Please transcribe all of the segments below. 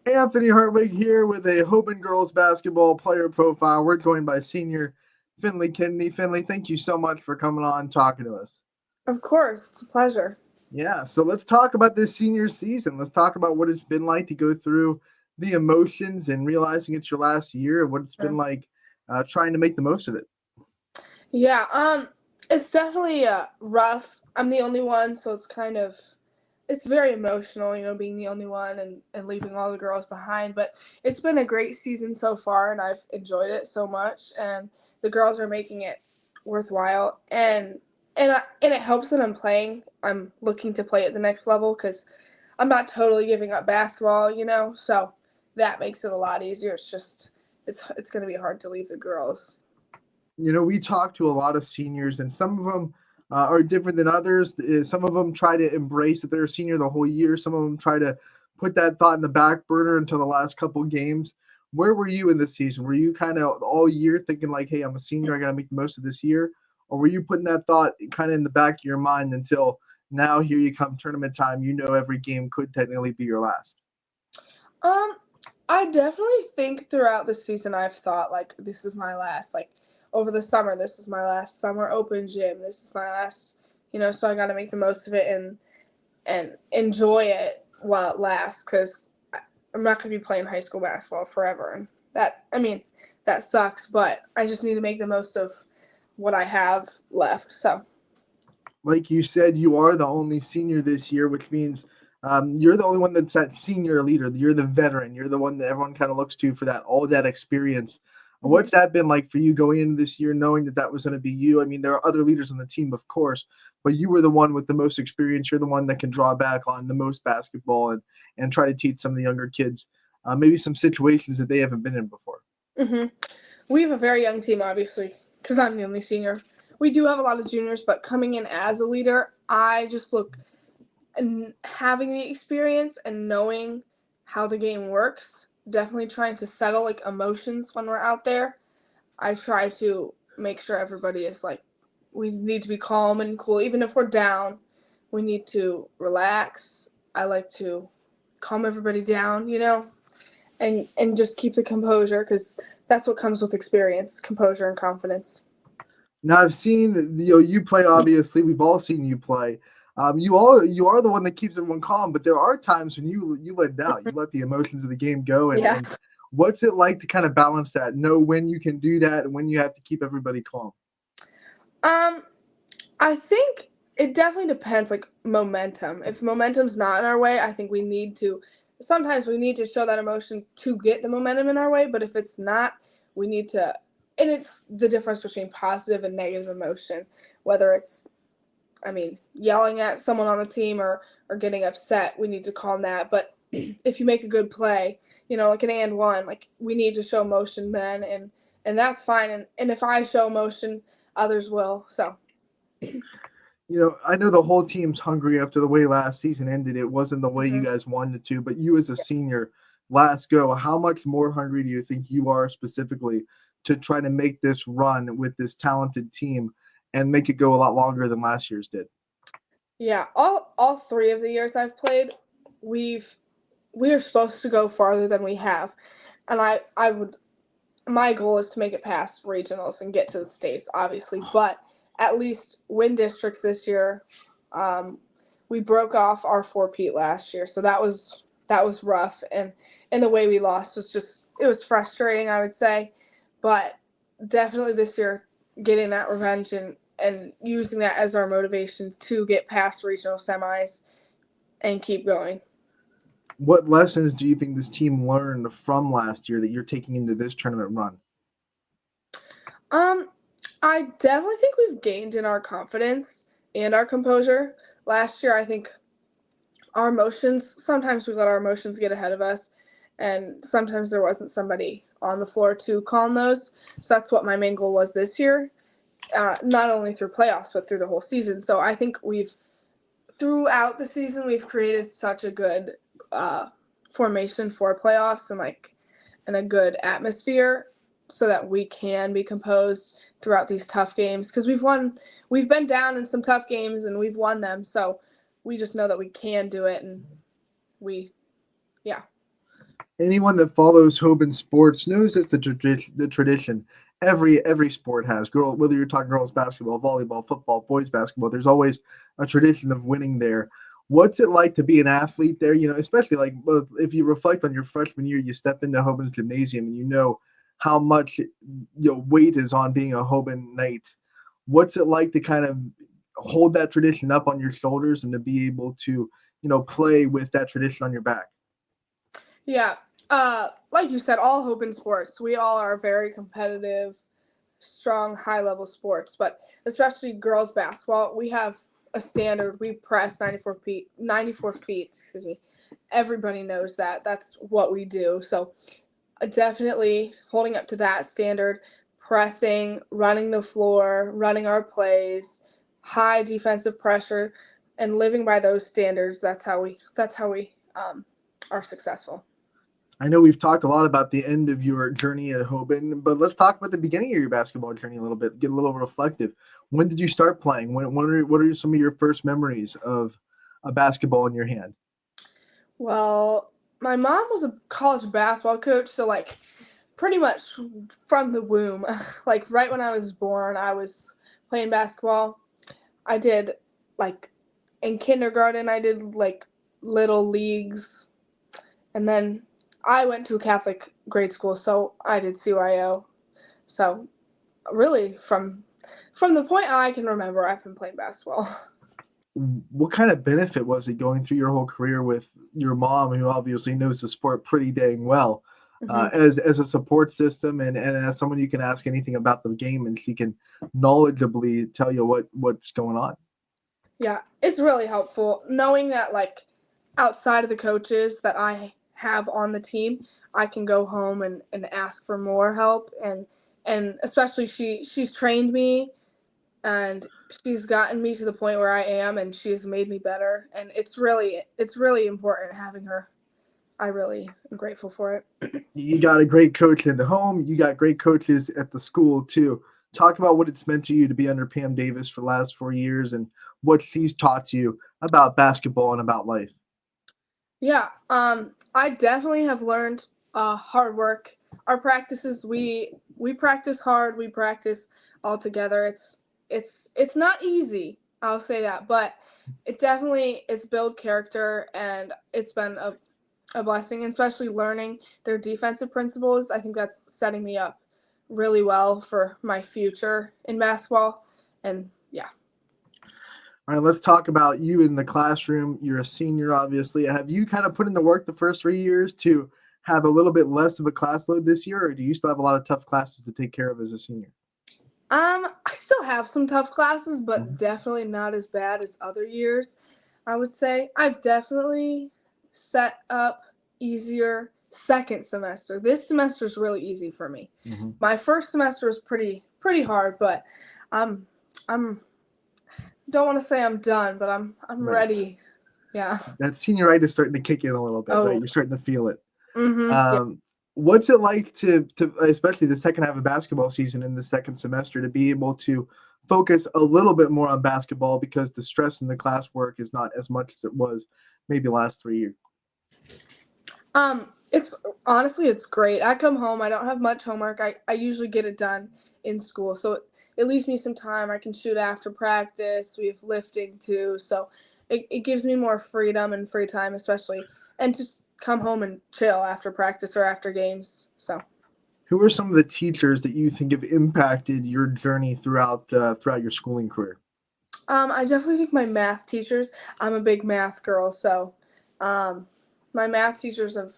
Anthony Hartwig here with a Hoban girls basketball player profile. We're joined by senior Finley Kidney. Finley, thank you so much for coming on and talking to us. Of course, it's a pleasure. Yeah, so let's talk about this senior season. Let's talk about what it's been like to go through the emotions and realizing it's your last year and what it's Yeah. been like trying to make the most of it. Yeah, it's definitely rough. I'm the only one, so it's very emotional, being the only one and leaving all the girls behind. But it's been a great season so far, and I've enjoyed it so much. And the girls are making it worthwhile, and it helps that I'm playing. I'm looking to play at the next level because I'm not totally giving up basketball. So that makes it a lot easier. It's going to be hard to leave the girls. We talk to a lot of seniors, and some of them are different than others. Some of them try to embrace that they're a senior the whole year. Some of them try to put that thought in the back burner until the last couple games. Where were you in this season? Were you kind of all year thinking like, "Hey, I'm a senior. I got to make the most of this year," or were you putting that thought kind of in the back of your mind until now? Here you come, tournament time. You know every game could technically be your last. Um, I definitely think throughout the season I've thought like this is my last. Like over the summer, this is my last summer open gym. This is my last. So I got to make the most of it and enjoy it while it lasts because I'm not going to be playing high school basketball forever. And that sucks. But I just need to make the most of what I have left. So Like you said, you are the only senior this year, which means you're the only one that's that senior leader. You're the veteran. You're the one that everyone kind of looks to for that all that experience. mhm. What's that been like for you going into this year, knowing that that was going to be you? I mean, there are other leaders on the team, of course, but you were the one with the most experience. You're the one that can draw back on the most basketball and try to teach some of the younger kids maybe some situations that they haven't been in before. Mhm. We have a very young team, obviously, because I'm the only senior. We do have a lot of juniors, but coming in as a leader, I just look and having the experience and knowing how the game works, definitely trying to settle like emotions when we're out there. I try to make sure everybody is like, we need to be calm and cool. Even if we're down, we need to relax. I like to calm everybody down, and just keep the composure because that's what comes with experience, composure and confidence. Now I've seen you play. Obviously, we've all seen you play. You are the one that keeps everyone calm, but there are times when you let down. You let the emotions of the game go, Yeah. and what's it like to kind of balance that? Know when you can do that and when you have to keep everybody calm. Um, I think it definitely depends, like momentum. If momentum's not in our way, I think we need to. Sometimes we need to show that emotion to get the momentum in our way, but if it's not, we need to. And it's the difference between positive and negative emotion. Whether it's, yelling at someone on the team or getting upset, we need to calm that. But if you make a good play, like an and one, like we need to show emotion then, and that's fine. And if I show emotion, others will. So. I know the whole team's hungry after the way last season ended. It wasn't the way you Mhm. guys wanted to, but you as a senior, last go, how much more hungry do you think you are specifically to try to make this run with this talented team and make it go a lot longer than last year's did? Yeah, all 3 of the years I've played, we've we are supposed to go farther than we have, and I would my goal is to make it past regionals and get to the states, obviously, but at least win districts this year. Um, we broke off our four-peat last year, so that was rough, and the way we lost was just it was frustrating, I would say, but definitely this year getting that revenge and using that as our motivation to get past regional semis and keep going. What lessons do you think this team learned from last year that you're taking into this tournament run? Um, I definitely think we've gained in our confidence and our composure. Last year, I think our emotions, sometimes we let our emotions get ahead of us, and sometimes there wasn't somebody on the floor to calm those. So that's what my main goal was this year, not only through playoffs, but through the whole season. So I think throughout the season, we've created such a good uh, formation for playoffs and a good atmosphere so that we can be composed throughout these tough games because we've been down in some tough games and we've won them. So we just know that we can do it and we, yeah. Anyone that follows Hoban sports knows it's the tradition. Every sport has whether you're talking girls basketball, volleyball, football, boys basketball. There's always a tradition of winning there. What's it like to be an athlete there? Especially like if you reflect on your freshman year, you step into Hoban's gymnasium and you know how much weight is on being a Hoban Knight. What's it like to kind of hold that tradition up on your shoulders and to be able to play with that tradition on your back? Yeah. Like you said, all Hoban sports, we all are very competitive, strong, high level sports, but especially girls basketball, we have a standard. We press 94 feet, excuse me. Everybody knows that. That's what we do. So definitely holding up to that standard, pressing, running the floor, running our plays, high defensive pressure, and living by those standards. That's how we are successful. I know we've talked a lot about the end of your journey at Hoban, but let's talk about the beginning of your basketball journey a little bit. Get a little reflective. When did you start playing? What are some of your first memories of a basketball in your hand? Well, my mom was a college basketball coach, so like pretty much from the womb, like right when I was born, I was playing basketball. I did like in kindergarten, I did like little leagues, and then I went to a Catholic grade school, so I did CYO. So really, from the point I can remember, I've been playing basketball. What kind of benefit was it going through your whole career with your mom, who obviously knows the sport pretty dang well, hmm as a support system and as someone you can ask anything about the game and she can knowledgeably tell you what's going on? Yeah, it's really helpful knowing that like outside of the coaches that I have on the team, I can go home and ask for more help and especially she's trained me and she's gotten me to the point where I am and she's made me better and it's really important having her. I really am grateful for it. You got a great coach in the home. You got great coaches at the school too. Talk about what it's meant to you to be under Pam Davis for the last 4 years and what she's taught you about basketball and about life. Yeah, I definitely have learned hard work. Our practices, we practice hard. We practice all together. It's not easy. I'll say that, but it's built character, and it's been a blessing, and especially learning their defensive principles. I think that's setting me up really well for my future in basketball, and yeah. All right, let's talk about you in the classroom. You're a senior, obviously. Have you kind of put in the work the first 3 years to have a little bit less of a class load this year, or do you still have a lot of tough classes to take care of as a senior? I still have some tough classes, but Mhm. definitely not as bad as other years. I would say I've definitely set up easier second semester. This semester is really easy for me. Mhm. My first semester was pretty hard, but I'm don't want to say I'm done, but I'm Right. ready. Yeah. That senioritis is starting to kick in a little bit, right? Oh. You're starting to feel it. Yeah. Um, what's it like to especially the second half of basketball season in the second semester to be able to focus a little bit more on basketball because the stress in the classwork is not as much as it was maybe last 3 years? It's honestly it's great. I come home, I don't have much homework. I usually get it done in school. So it leaves me some time. I can shoot after practice. We have lifting too. So it gives me more freedom and free time, especially and just come home and chill after practice or after games. So Who are some of the teachers that you think have impacted your journey throughout your schooling career? I definitely think my math teachers, I'm a big math girl, so um my math teachers have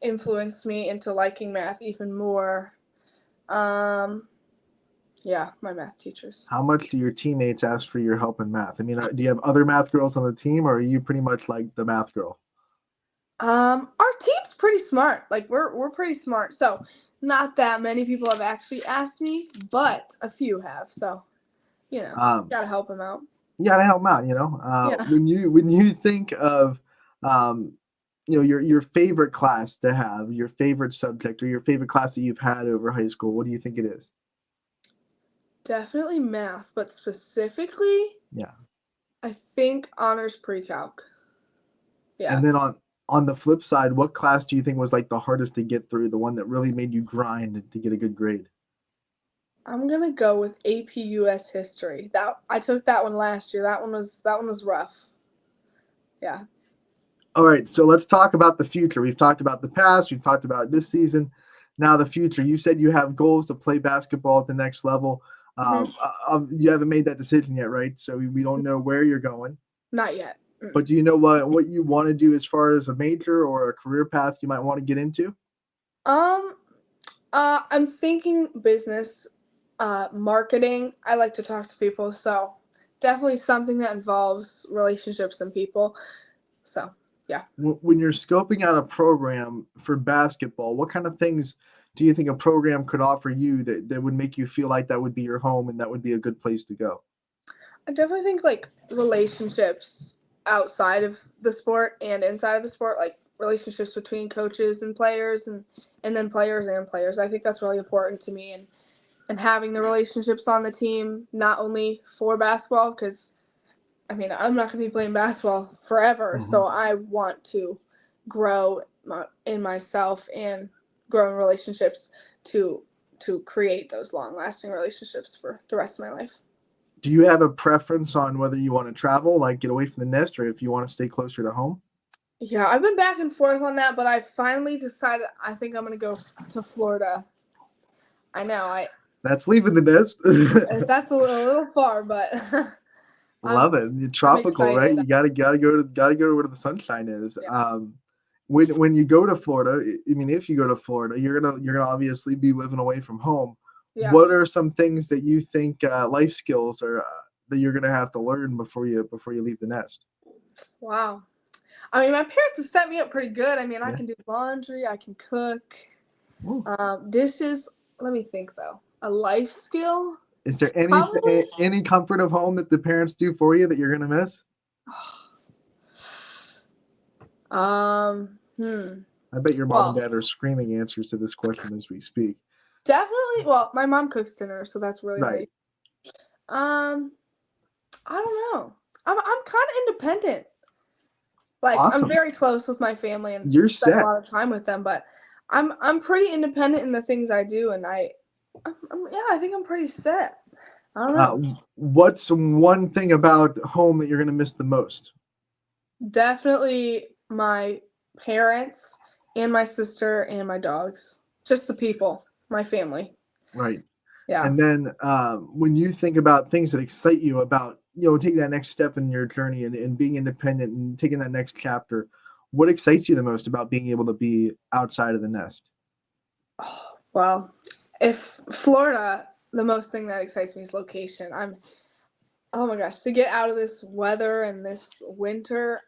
influenced me into liking math even more. Um Yeah, my math teachers. How much do your teammates ask for your help in math? I mean, do you have other math girls on the team, or are you pretty much like the math girl? Our team's pretty smart. Like we're pretty smart. So not that many people have actually asked me, but a few have. So Um, gotta help them out. you gotta help 'em out, you know? Yeah. When you think of, um, your favorite class to have, your favorite subject, or your favorite class that you've had over high school, what do you think it is? Definitely math, but specifically, Yeah. I think honors pre-calc. And Yeah. then On the flip side, what class do you think was like the hardest to get through, the one that really made you grind to get a good grade? I'm gonna go with AP US history. That I took that one last year. That one was rough. Yeah. All right, so let's talk about the future. We've talked about the past, we've talked about this season. Now the future. You said you have goals to play basketball at the next level. hmm You haven't made that decision yet, right? So we don't know where you're going. Not yet. But do you know what you want to do as far as a major or a career path you might want to get into? Um, I'm thinking business, marketing. I like to talk to people, so definitely something that involves relationships and people. So yeah. When you're scoping out a program for basketball, what kind of things do you think a program could offer you that would make you feel like that would be your home and that would be a good place to go? I definitely think like relationships outside of the sport and inside of the sport, like relationships between coaches and players and then players and players. I think that's really important to me and having the relationships on the team, not only for basketball, because I mean, I'm not going to be playing basketball forever. Mhm. So I want to grow in myself and grow in relationships to create those long lasting relationships for the rest of my life. Do you have a preference on whether you want to travel, like get away from the nest, or if you want to stay closer to home? Yeah, I've been back and forth on that, but I finally decided I think I'm going to go to Florida. I know, That's leaving the nest. that's a little far, but I'm Love it. You're I'm tropical, right? excited. You gotta go to where the sunshine is. Yeah. When you go to Florida, I mean, if you go to Florida, you're gonna obviously be living away from home. Yeah. What are some things that you think life skills are that you're gonna have to learn before you leave the nest? Wow. I mean, my parents have set me up pretty good. I mean, I Yeah. can do laundry, I can cook, Ooh. dishes. Let me think though. A life skill? Is there Probably. any comfort of home that the parents do for you that you're gonna miss? Hmm. I bet your mom and Well, dad are screaming answers to this question as we speak. definitely. Well, my mom cooks dinner, so that's really Right. nice. Um, I don't know. I'm kind of independent. Like I'm Awesome. very close with my family and You're spend a set. lot of time with them, but I'm pretty independent in the things I do, and yeah, I think I'm pretty set. I don't know. What's one thing about home that you're gonna miss the most? Definitely my parents and my sister and my dogs. Just the people, my family. Right. Yeah. And then when you think about things that excite you about, taking that next step in your journey and being independent and taking that next chapter, what excites you the most about being able to be outside of the nest? Well, if Florida, the most thing that excites me is location. Oh my gosh, to get out of this weather and this winter,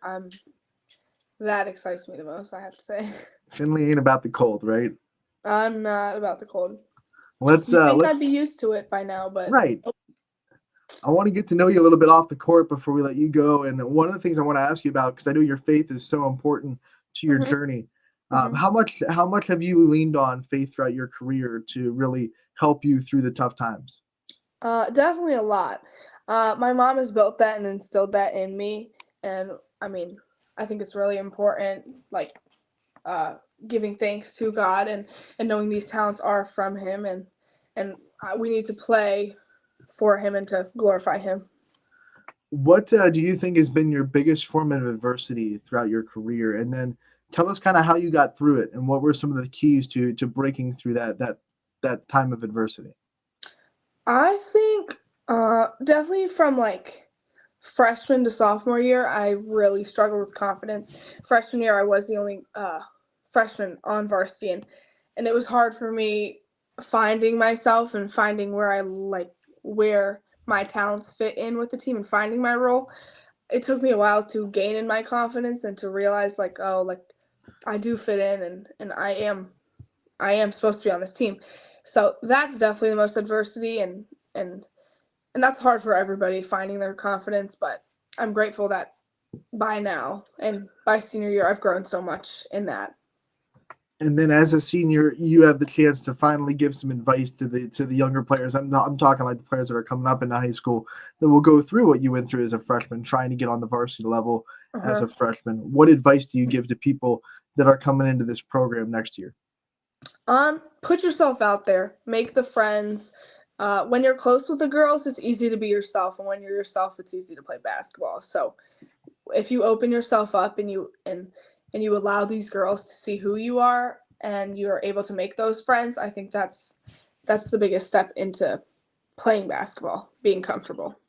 that excites me the most, I have to say. Finley ain't about the cold, right? I'm not about the cold. Let's You think let I'd be used to it by now, but right. I want to get to know you a little bit off the court before we let you go. And one of the things I want to ask you about, because I know your faith is so important to your Mhm, journey, mhm. how much have you leaned on faith throughout your career to really help you through the tough times? Definitely a lot. My mom has built that and instilled that in me, and I mean, I think it's really important, like uh, giving thanks to God and knowing these talents are from Him, and we need to play for Him and to glorify Him. What do you think has been your biggest form of adversity throughout your career? And then tell us kind of how you got through it and what were some of the keys to breaking through that time of adversity. I think definitely from like freshman to sophomore year, I really struggled with confidence. Freshman year, I was the only freshman on varsity, and it was hard for me finding myself and finding where my talents fit in with the team and finding my role. It took me a while to gain in my confidence and to realize like, oh, like I do fit in and I am supposed to be on this team. So that's definitely the most adversity and and that's hard for everybody finding their confidence, but I'm grateful that by now and by senior year I've grown so much in that. And then as a senior, you have the chance to finally give some advice to the younger players. I'm talking like the players that are coming up in high school that will go through what you went through as a freshman, trying to get on the varsity level. as Uh-huh. a freshman. What advice do you give to people that are coming into this program next year? Put yourself out there. Make the friends. When you're close with the girls, it's easy to be yourself, and when you're yourself, it's easy to play basketball. So if you open yourself up and you allow these girls to see who you are and you're able to make those friends, I think that's the biggest step into playing basketball, being comfortable.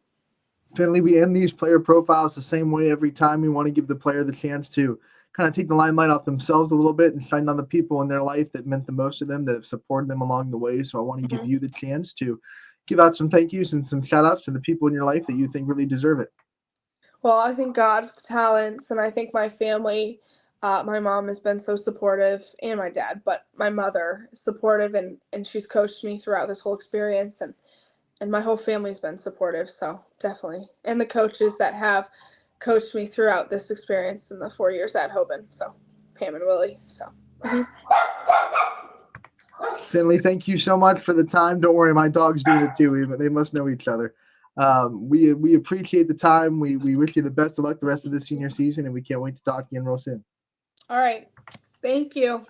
Finley, we end these player profiles the same way every time. We want to give the player the chance to kind of take the limelight off themselves a little bit and shine on the people in their life that meant the most to them, that have supported them along the way. So I want to give Mhm. you the chance to give out some thank yous and some shout outs to the people in your life that you think really deserve it. Well, I thank God for the talents, and I think my family. My mom has been so supportive, and my dad, but my mother is supportive, and she's coached me throughout this whole experience, and my whole family's been supportive. So definitely, and the coaches that have coached me throughout this experience in the 4 years at Hoban. So Pam and Willie. So mhm. Finley, thank you so much for the time. Don't worry, my dog's doing it too. They must know each other. We appreciate the time. We wish you the best of luck the rest of the senior season, and we can't wait to talk again real soon. All right, thank you.